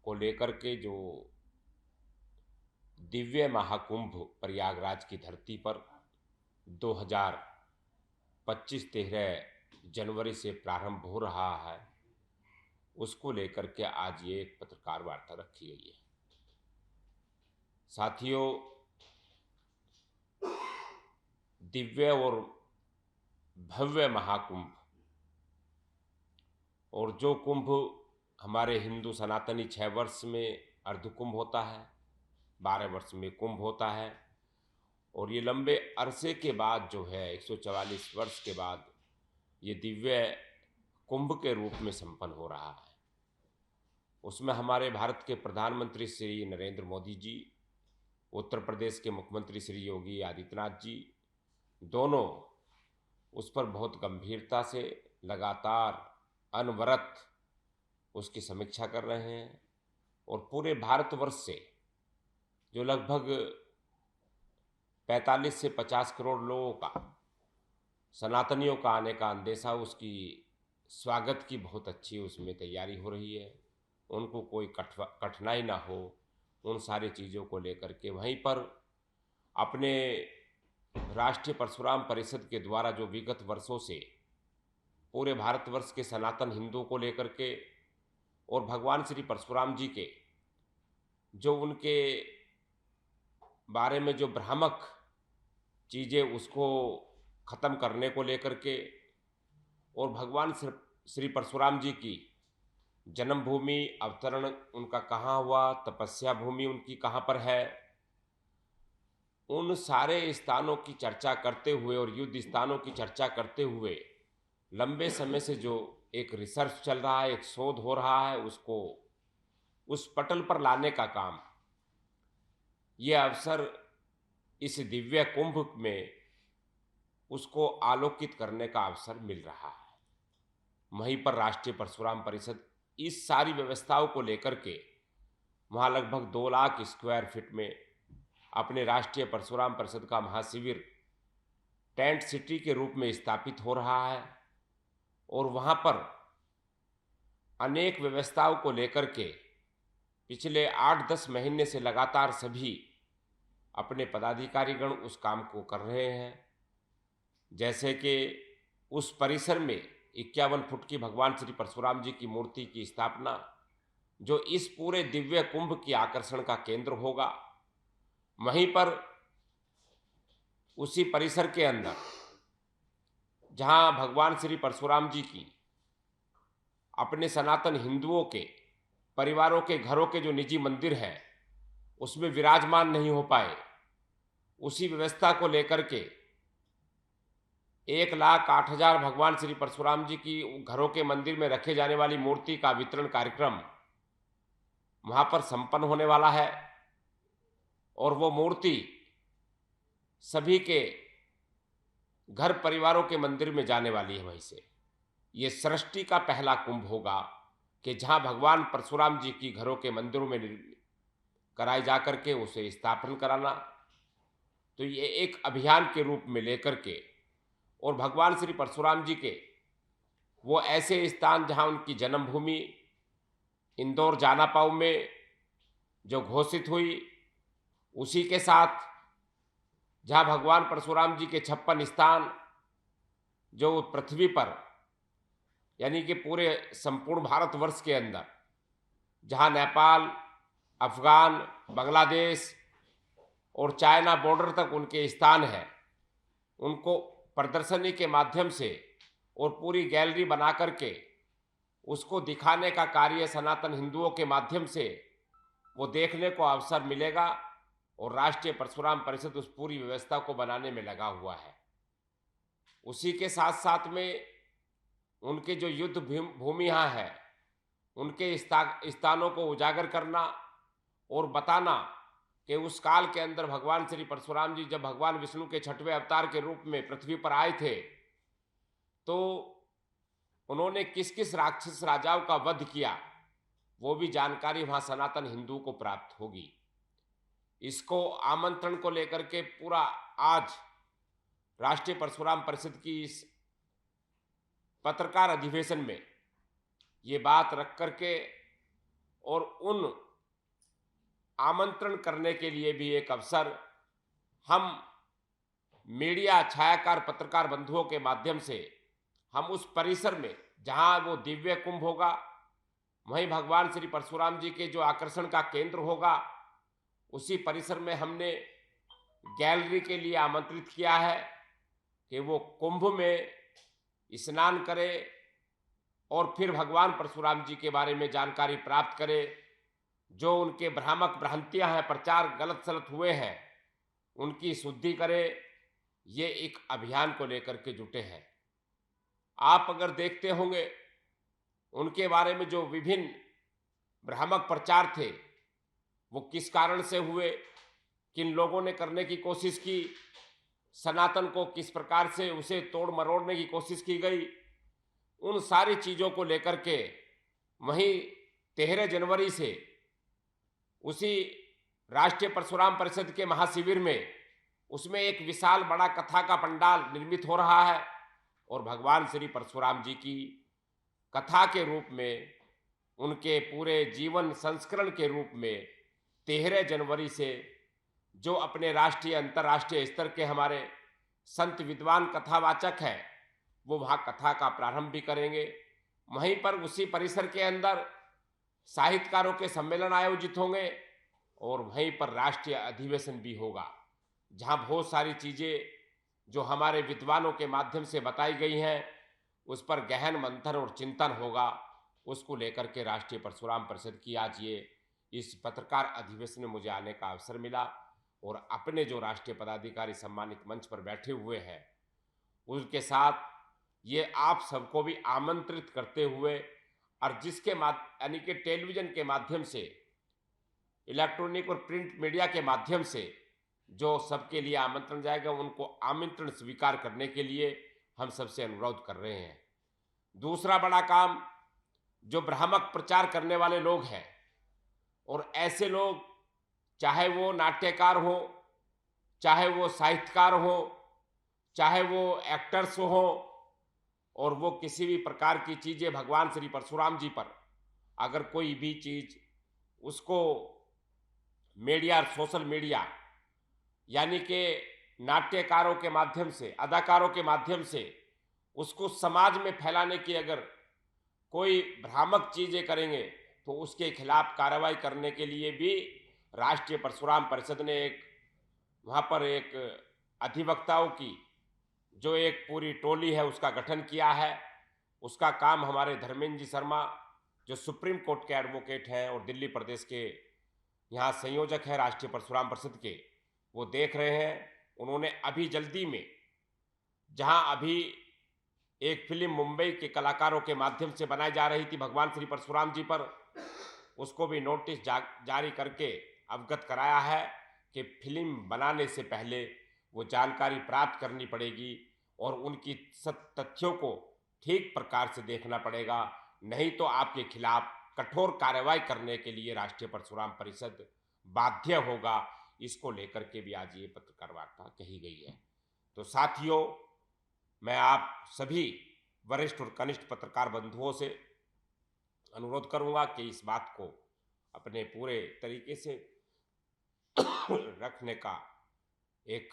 को लेकर के जो दिव्य महाकुंभ प्रयागराज की धरती पर 2025 13 जनवरी से प्रारंभ हो रहा है, उसको लेकर के आज ये एक पत्रकार वार्ता रखी गई है। साथियों, दिव्य और भव्य महाकुंभ और जो कुंभ हमारे हिंदू सनातनी 6 वर्ष में अर्धकुंभ होता है, 12 वर्ष में कुंभ होता है, और ये लंबे अरसे के बाद जो है 144 वर्ष के बाद ये दिव्य कुंभ के रूप में संपन्न हो रहा है। उसमें हमारे भारत के प्रधानमंत्री श्री नरेंद्र मोदी जी, उत्तर प्रदेश के मुख्यमंत्री श्री योगी आदित्यनाथ जी, दोनों उस पर बहुत गंभीरता से लगातार अनवरत उसकी समीक्षा कर रहे हैं। और पूरे भारतवर्ष से जो लगभग 45 से 50 करोड़ लोगों का, सनातनियों का आने का अंदेशा, उसकी स्वागत की बहुत अच्छी उसमें तैयारी हो रही है। उनको कोई कठिनाई ना हो, उन सारी चीज़ों को लेकर के वहीं पर अपने राष्ट्रीय परशुराम परिषद के द्वारा जो विगत वर्षों से पूरे भारतवर्ष के सनातन हिंदुओं को लेकर के और भगवान श्री परशुराम जी के जो उनके बारे में जो भ्रामक चीज़ें उसको ख़त्म करने को लेकर के, और भगवान श्री परशुराम जी की जन्मभूमि, अवतरण उनका कहाँ हुआ, तपस्या भूमि उनकी कहाँ पर है, उन सारे स्थानों की चर्चा करते हुए और युद्ध स्थानों की चर्चा करते हुए लंबे समय से जो एक रिसर्च चल रहा है, एक शोध हो रहा है, उसको उस पटल पर लाने का काम, ये अवसर इस दिव्य कुंभ में उसको आलोकित करने का अवसर मिल रहा है। वहीं पर राष्ट्रीय परशुराम परिषद इस सारी व्यवस्थाओं को लेकर के वहाँ लगभग 2 लाख स्क्वायर फीट में अपने राष्ट्रीय परशुराम परिषद का महाशिविर टेंट सिटी के रूप में स्थापित हो रहा है। और वहाँ पर अनेक व्यवस्थाओं को लेकर के पिछले 8-10 महीने से लगातार सभी अपने पदाधिकारीगण उस काम को कर रहे हैं। जैसे कि उस परिसर में 51 फुट की भगवान श्री परशुराम जी की मूर्ति की स्थापना, जो इस पूरे दिव्य कुंभ की आकर्षण का केंद्र होगा। वहीं पर उसी परिसर के अंदर जहां भगवान श्री परशुराम जी की अपने सनातन हिंदुओं के परिवारों के घरों के जो निजी मंदिर हैं उसमें विराजमान नहीं हो पाए, उसी व्यवस्था को लेकर के 1,08,000 भगवान श्री परशुराम जी की घरों के मंदिर में रखे जाने वाली मूर्ति का वितरण कार्यक्रम वहां पर संपन्न होने वाला है। और वो मूर्ति सभी के घर परिवारों के मंदिर में जाने वाली है। वहीं से ये सृष्टि का पहला कुंभ होगा कि जहां भगवान परशुराम जी की घरों के मंदिरों में कराई जाकर के उसे स्थापन कराना, तो ये एक अभियान के रूप में लेकर के, और भगवान श्री परशुराम जी के वो ऐसे स्थान जहां उनकी जन्मभूमि इंदौर जानापाव में जो घोषित हुई, उसी के साथ जहां भगवान परशुराम जी के 56 स्थान जो पृथ्वी पर, यानी कि पूरे संपूर्ण भारतवर्ष के अंदर जहां नेपाल, अफगान, बांग्लादेश और चाइना बॉर्डर तक उनके स्थान है, उनको प्रदर्शनी के माध्यम से और पूरी गैलरी बना करके उसको दिखाने का कार्य सनातन हिंदुओं के माध्यम से वो देखने को अवसर मिलेगा। और राष्ट्रीय परशुराम परिषद उस पूरी व्यवस्था को बनाने में लगा हुआ है। उसी के साथ साथ में उनके जो युद्ध भूमि यहाँ है, उनके स्थानों को उजागर करना और बताना कि उस काल के अंदर भगवान श्री परशुराम जी जब भगवान विष्णु के 6वें अवतार के रूप में पृथ्वी पर आए थे, तो उन्होंने किस किस राक्षस राजाओं का वध किया, वो भी जानकारी वहां सनातन हिंदुओं को प्राप्त होगी। इसको आमंत्रण को लेकर के पूरा आज राष्ट्रीय परशुराम परिषद की इस पत्रकार अधिवेशन में ये बात रख करके और उन आमंत्रण करने के लिए भी एक अवसर हम मीडिया, छायाकार, पत्रकार बंधुओं के माध्यम से हम उस परिसर में जहां वो दिव्य कुंभ होगा, वहीं भगवान श्री परशुराम जी के जो आकर्षण का केंद्र होगा, उसी परिसर में हमने गैलरी के लिए आमंत्रित किया है कि वो कुंभ में स्नान करे और फिर भगवान परशुराम जी के बारे में जानकारी प्राप्त करे। जो उनके भ्रामक भ्रांतियां हैं, प्रचार गलत सलत हुए हैं, उनकी शुद्धि करे। ये एक अभियान को लेकर के जुटे हैं। आप अगर देखते होंगे उनके बारे में जो विभिन्न भ्रामक प्रचार थे, वो किस कारण से हुए, किन लोगों ने करने की कोशिश की, सनातन को किस प्रकार से उसे तोड़ मरोड़ने की कोशिश की गई, उन सारी चीज़ों को लेकर के वहीं 13 जनवरी से उसी राष्ट्रीय परशुराम परिषद के महाशिविर में उसमें एक विशाल बड़ा कथा का पंडाल निर्मित हो रहा है और भगवान श्री परशुराम जी की कथा के रूप में, उनके पूरे जीवन संस्करण के रूप में 13 जनवरी से जो अपने राष्ट्रीय अंतर्राष्ट्रीय स्तर के हमारे संत विद्वान कथावाचक हैं, वो वहाँ कथा का प्रारंभ भी करेंगे। वहीं पर उसी परिसर के अंदर साहित्यकारों के सम्मेलन आयोजित होंगे और वहीं पर राष्ट्रीय अधिवेशन भी होगा, जहाँ बहुत सारी चीज़ें जो हमारे विद्वानों के माध्यम से बताई गई हैं, उस पर गहन मंथन और चिंतन होगा। उसको लेकर के राष्ट्रीय परशुराम परिषद की आज ये इस पत्रकार अधिवेशन में मुझे आने का अवसर मिला और अपने जो राष्ट्रीय पदाधिकारी सम्मानित मंच पर बैठे हुए हैं, उनके साथ ये आप सबको भी आमंत्रित करते हुए, और जिसके यानी कि टेलीविज़न के माध्यम से, इलेक्ट्रॉनिक और प्रिंट मीडिया के माध्यम से जो सबके लिए आमंत्रण जाएगा, उनको आमंत्रण स्वीकार करने के लिए हम सबसे अनुरोध कर रहे हैं। दूसरा बड़ा काम, जो भ्रामक प्रचार करने वाले लोग हैं, और ऐसे लोग चाहे वो नाट्यकार हो, चाहे वो साहित्यकार हो, चाहे वो एक्टर्स हो, और वो किसी भी प्रकार की चीज़ें भगवान श्री परशुराम जी पर अगर कोई भी चीज़ उसको मीडिया, सोशल मीडिया यानी कि नाट्यकारों के माध्यम से, अदाकारों के माध्यम से उसको समाज में फैलाने की अगर कोई भ्रामक चीज़ें करेंगे तो उसके खिलाफ कार्रवाई करने के लिए भी राष्ट्रीय परशुराम परिषद ने एक वहाँ पर एक अधिवक्ताओं की जो एक पूरी टोली है उसका गठन किया है। उसका काम हमारे धर्मेंद्र जी शर्मा, जो सुप्रीम कोर्ट के एडवोकेट हैं और दिल्ली प्रदेश के यहाँ संयोजक हैं राष्ट्रीय परशुराम परिषद के, वो देख रहे हैं। उन्होंने अभी जल्दी में, जहाँ अभी एक फिल्म मुंबई के कलाकारों के माध्यम से बनाई जा रही थी भगवान श्री परशुराम जी पर, उसको भी नोटिस जारी करके अवगत कराया है कि फिल्म बनाने से पहले वो जानकारी प्राप्त करनी पड़ेगी और उनकी तथ्यों को ठीक प्रकार से देखना पड़ेगा, नहीं तो आपके खिलाफ कठोर कार्रवाई करने के लिए राष्ट्रीय परशुराम परिषद बाध्य होगा। इसको लेकर के भी आज ये पत्रकार वार्ता कही गई है। तो साथियों, मैं आप सभी वरिष्ठ और कनिष्ठ पत्रकार बंधुओं से अनुरोध करूंगा कि इस बात को अपने पूरे तरीके से रखने का एक